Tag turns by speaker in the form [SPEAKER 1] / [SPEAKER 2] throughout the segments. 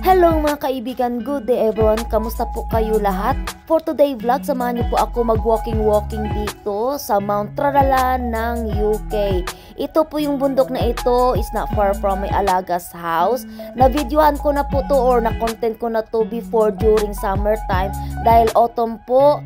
[SPEAKER 1] Hello mga kaibigan, good day everyone, kamusta po kayo lahat? For today vlog, samahan niyo po ako mag-walking dito sa Mount Trarala ng UK. Ito po yung bundok na ito, is not far from my alaga's house. Na-videohan ko na po to or na-content ko na to before during summertime dahil autumn po.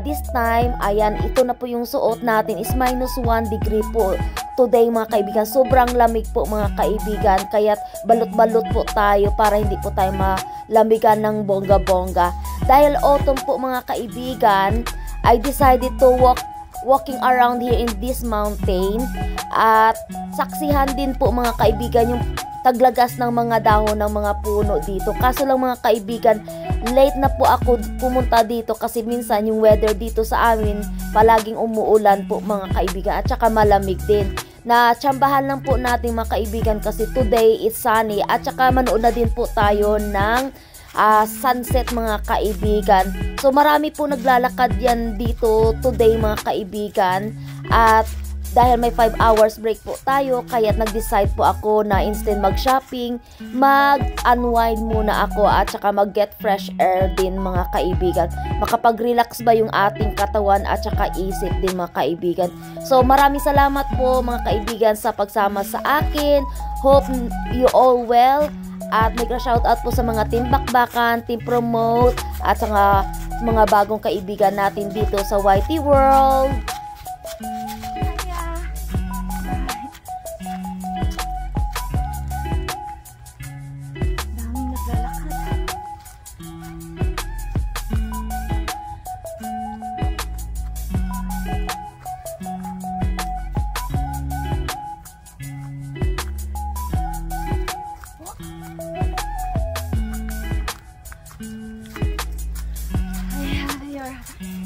[SPEAKER 1] This time, ayan, ito na po yung suot natin is -1 degree po today mga kaibigan. Sobrang lamig po mga kaibigan, kaya balot-balot po tayo para hindi po tayo malamigan ng bongga-bongga. Dahil autumn po mga kaibigan, I decided to walking around here in this mountain at saksihan din po mga kaibigan yung taglagas ng mga dahon ng mga puno dito. Kaso lang mga kaibigan, late na po ako pumunta dito kasi minsan yung weather dito sa amin palaging umuulan po mga kaibigan at saka malamig din. Natsambahan lang po natin mga kaibigan kasi today is sunny at saka manood na din po tayo ng sunset mga kaibigan. So marami po naglalakad yan dito today mga kaibigan at dahil may 5 hours break po tayo, kaya nag-decide po ako na instead mag-shopping, mag-unwind muna ako at saka mag-get fresh air din mga kaibigan. Makapag-relax ba yung ating katawan at saka isip din mga kaibigan. So maraming salamat po mga kaibigan sa pagsama sa akin. Hope you all well. At nag-shoutout po sa mga team bakbakan, team promote at saka mga bagong kaibigan natin dito sa YT World.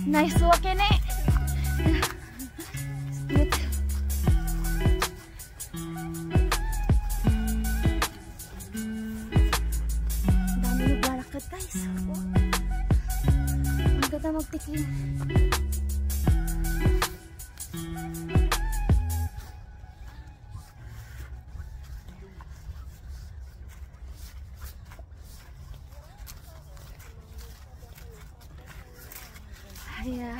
[SPEAKER 2] Nice walking eh. Cute. Dami naglalakad guys. Ang ganda magtikim. Yeah.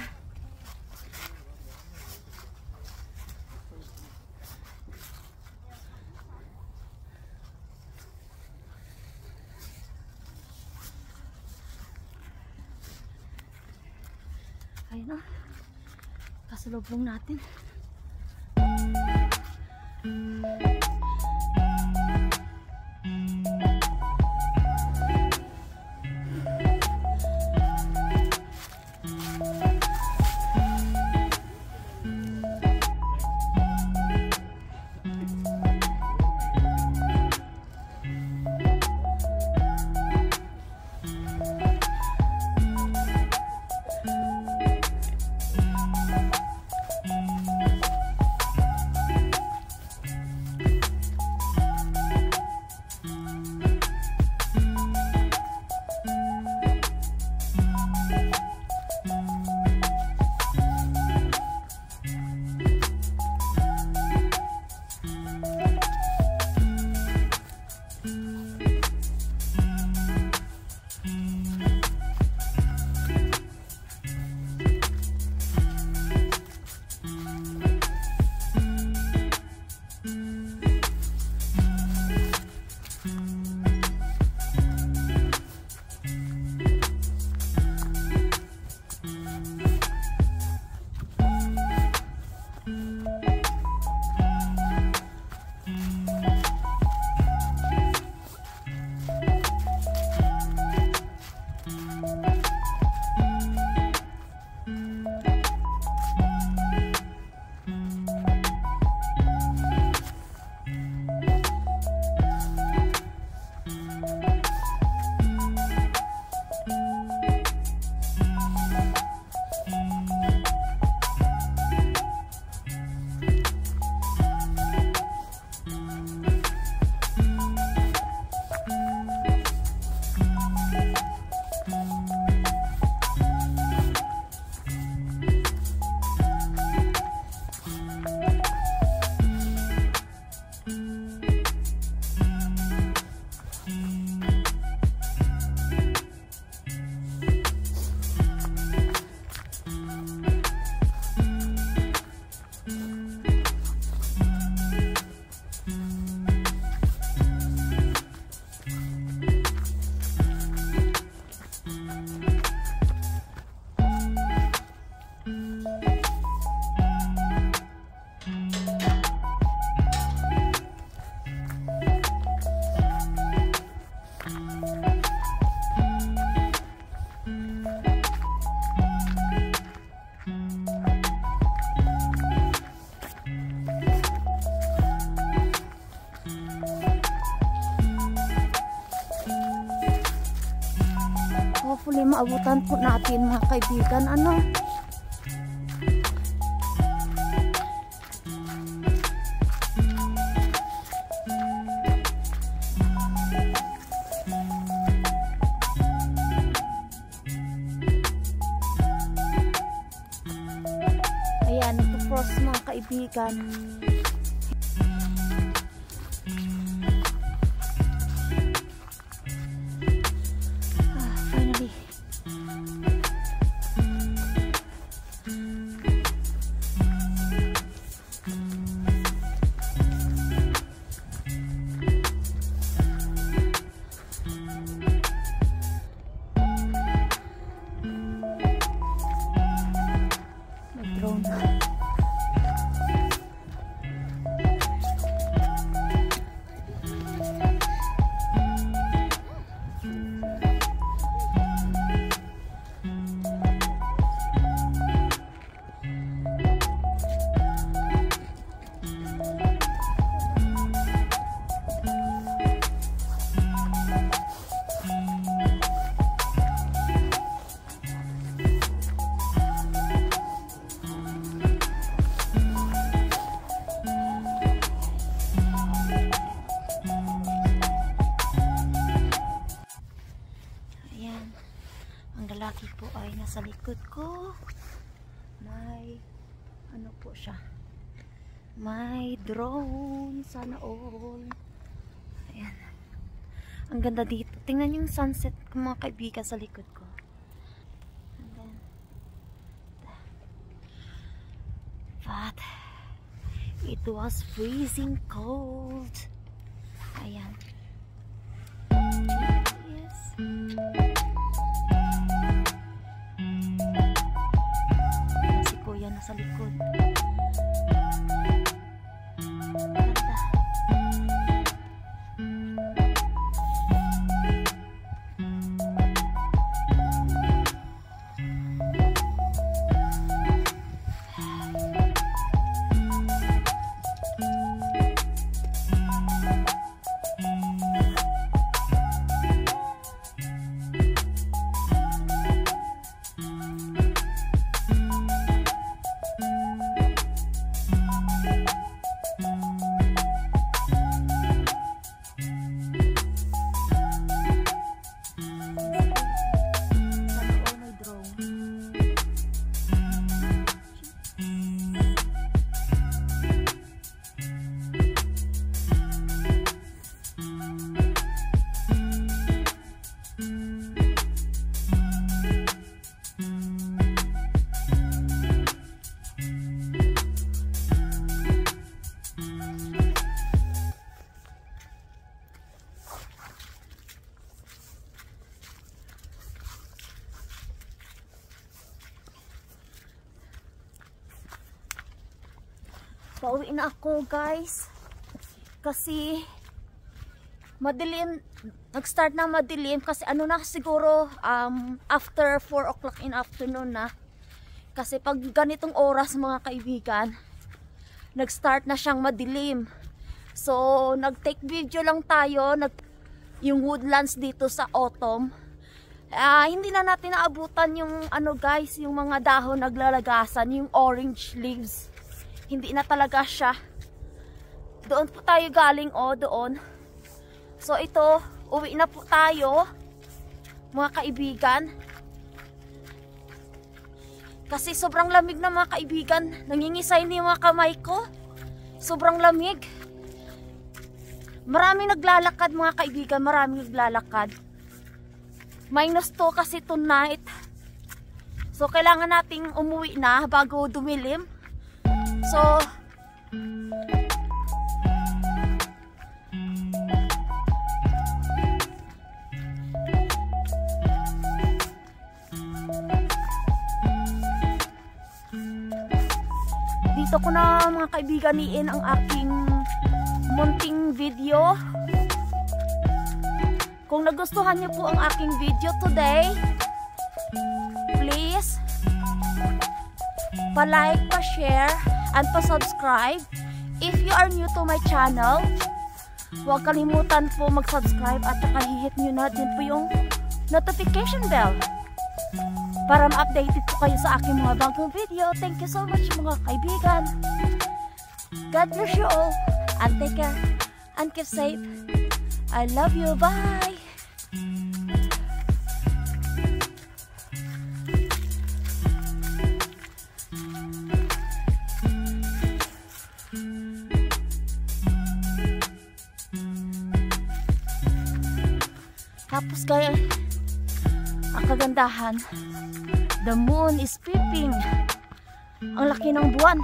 [SPEAKER 2] Ayun na. Kasalubong natin. hopefully maabutan po natin mga kaibigan. Ano? Ayan, nagpo-frost mga kaibigan. Finally. May drone. Ayan. Ang lalaki po ay nasa likod ko. May ano po siya? May drone. Sana all. Ayan. Ang ganda dito. Tingnan yung sunset ko mga kaibigan sa likod ko. And then, but it was freezing cold. Ayan. Yes. Si Kuya nasa likod. Ganda. Pauwi na ako guys kasi madilim, nag-start na madilim kasi ano na siguro after 4 o'clock in afternoon na, kasi pag ganitong oras mga kaibigan nag-start na siyang madilim. So nag-take video lang tayo, yung woodlands dito sa autumn. Hindi na natin naabutan yung ano guys, yung mga dahon naglalagasan, yung orange leaves. Hindi na talaga siya. Doon po tayo galing, doon. So ito, uwi na po tayo mga kaibigan. Kasi sobrang lamig na mga kaibigan. Nangingisay na yung mga kamay ko. Sobrang lamig. Maraming naglalakad mga kaibigan, maraming naglalakad. -2 kasi tonight. So kailangan nating umuwi na bago dumilim. So dito ko na mga kaibigan iin ang aking munting video. Kung nagustuhan niyo po ang aking video today, please pa-like, pa-share, and pa-subscribe. If you are new to my channel, huwag kalimutan po mag-subscribe at saka hihit nyo na din po yung notification bell para ma-updated po kayo sa aking mga bagong video. Thank you so much mga kaibigan. God bless you all and take care and keep safe. I love you. Bye! Tapos kaya ang kagandahan, the moon is peeping. Ang laki ng buwan.